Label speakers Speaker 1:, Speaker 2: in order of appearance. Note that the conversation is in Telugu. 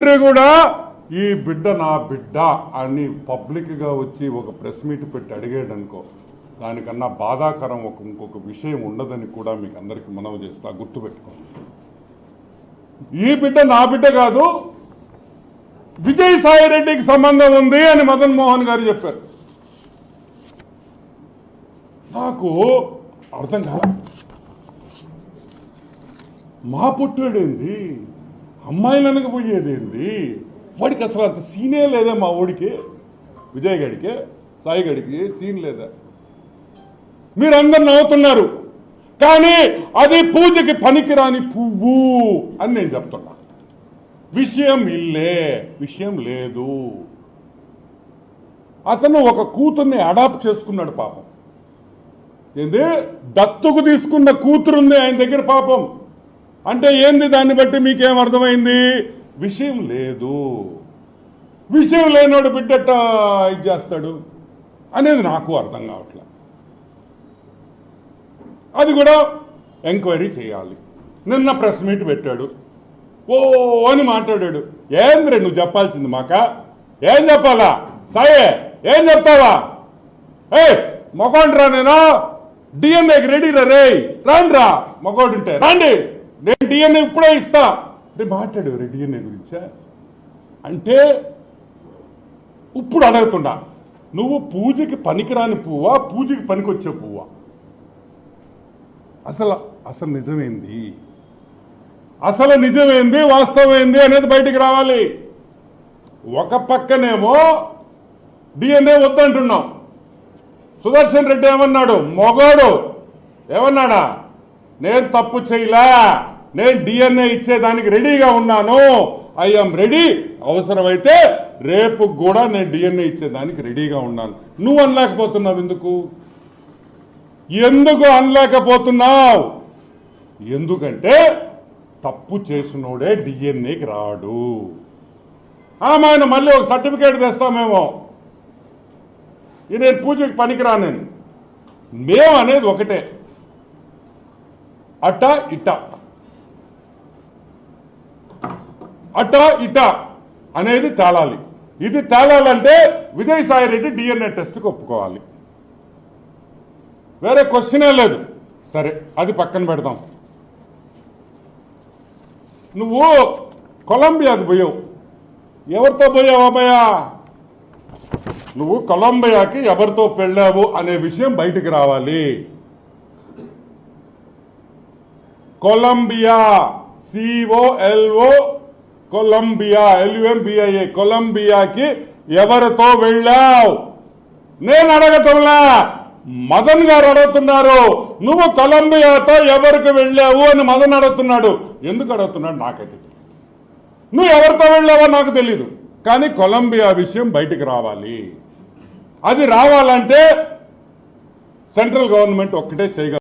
Speaker 1: కూడా ఈ బిడ్డ నా బిడ్డ అని పబ్లిక్ గా వచ్చి ఒక ప్రెస్ మీట్ పెట్టి అడిగాడు అనుకో, దానికన్నా బాధాకరం ఇంకొక విషయం ఉండదని కూడా మీకు అందరికి మనవి చేస్తా. గుర్తుపెట్టుకోండి, ఈ బిడ్డ నా బిడ్డ కాదు, విజయసాయి రెడ్డికి సంబంధం ఉంది అని మదన్ మోహన్ గారు చెప్పారు. నాకు అర్థం కాదు, మా పుట్టాడేంది, అమ్మాయిలనకు పోయేదేంది, వాడికి అసలు అంత సీనే లేదా, మా ఓడికి విజయ్ గడికి సాయి గడికి సీన్ లేదా. మీరందరు నవ్వుతున్నారు, కానీ అది పూజకి పనికిరాని పువ్వు అని నేను చెప్తున్నా. విషయం ఇల్లే, విషయం లేదు. అతను ఒక కూతుర్ని అడాప్ట్ చేసుకున్నాడు పాపం. ఏంది, దత్తుకు తీసుకున్న కూతురుంది ఆయన దగ్గర పాపం. అంటే ఏంది, దాన్ని బట్టి మీకేం అర్థమైంది? విషయం లేదు. విషయం లేనోడు బిడ్డట ఇది చేస్తాడు అనేది నాకు అర్థం కావట్లే. అది కూడా ఎంక్వైరీ చేయాలి. నిన్న ప్రెస్ మీట్ పెట్టాడు, ఓ అని మాట్లాడాడు. ఏంద్రే నువ్వు చెప్పాల్సింది మాక? ఏం చెప్పాలా సాయే, ఏం చెప్తావా? మొగోండ్రా, నేను డిఎన్ఏకి రెడీ రే, రాండి రా, మొగోడుంటే రాండి, నేను డిఎన్ఏ ఇప్పుడే ఇస్తా అంటే మాట్లాడేవారు డిఎన్ఏ గురించా. అంటే ఇప్పుడు అడుగుతున్నా, నువ్వు పూజకి పనికిరాని పువ్వా, పూజకి పనికొచ్చే పువ్వా? అసలు నిజమేంది, అసలు నిజమేంది, వాస్తవమైంది అనేది బయటికి రావాలి. ఒక పక్కనేమో డిఎన్ఏ వద్దంటున్నాం. సుదర్శన్ రెడ్డి ఏమన్నాడు, మొగోడు ఏమన్నాడా, నేను తప్పు చేయలా, నేను డిఎన్ఏ ఇచ్చేదానికి రెడీగా ఉన్నాను, ఐఎమ్ రెడీ, అవసరమైతే రేపు కూడా నేను డిఎన్ఏ ఇచ్చేదానికి రెడీగా ఉన్నాను. నువ్వు అనలేకపోతున్నావు ఎందుకు? ఎందుకు అనలేకపోతున్నావు? ఎందుకంటే తప్పు చేసినోడే డిఎన్ఏకి రాడు. ఆయన మళ్ళీ ఒక సర్టిఫికేట్ తెస్తామేమో, నేను పూజకి పనికిరానని. మేము అనేది ఒకటే, అట ఇట అట ఇట అనేది తేలాలి. ఇది తేలాలంటే విజయసాయి రెడ్డి డిఎన్ఏ టెస్ట్కి ఒప్పుకోవాలి, వేరే క్వశ్చనే లేదు. సరే, అది పక్కన పెడదాం. నువ్వు కొలంబియాకు పోయావు, ఎవరితో పోయావు అబ్బాయా? నువ్వు కొలంబియాకి ఎవరితో వెళ్ళావు అనే విషయం బయటికి రావాలి. కొలంబియా, COLO, కొలంబియా, LUMBIA, కొలంబియాకి ఎవరితో వెళ్ళావు? నేను అడగటంలా, మదన్ గారు అడుగుతున్నారు. నువ్వు కొలంబియాతో ఎవరికి వెళ్ళావు అని మదన్ అడుగుతున్నాడు. ఎందుకు అడుగుతున్నాడు నాకైతే తెలియదు. నువ్వు ఎవరితో వెళ్ళావో నాకు తెలీదు, కానీ కొలంబియా విషయం బయటికి రావాలి. అది రావాలంటే సెంట్రల్ గవర్నమెంట్ ఒక్కటే చేయగలదు.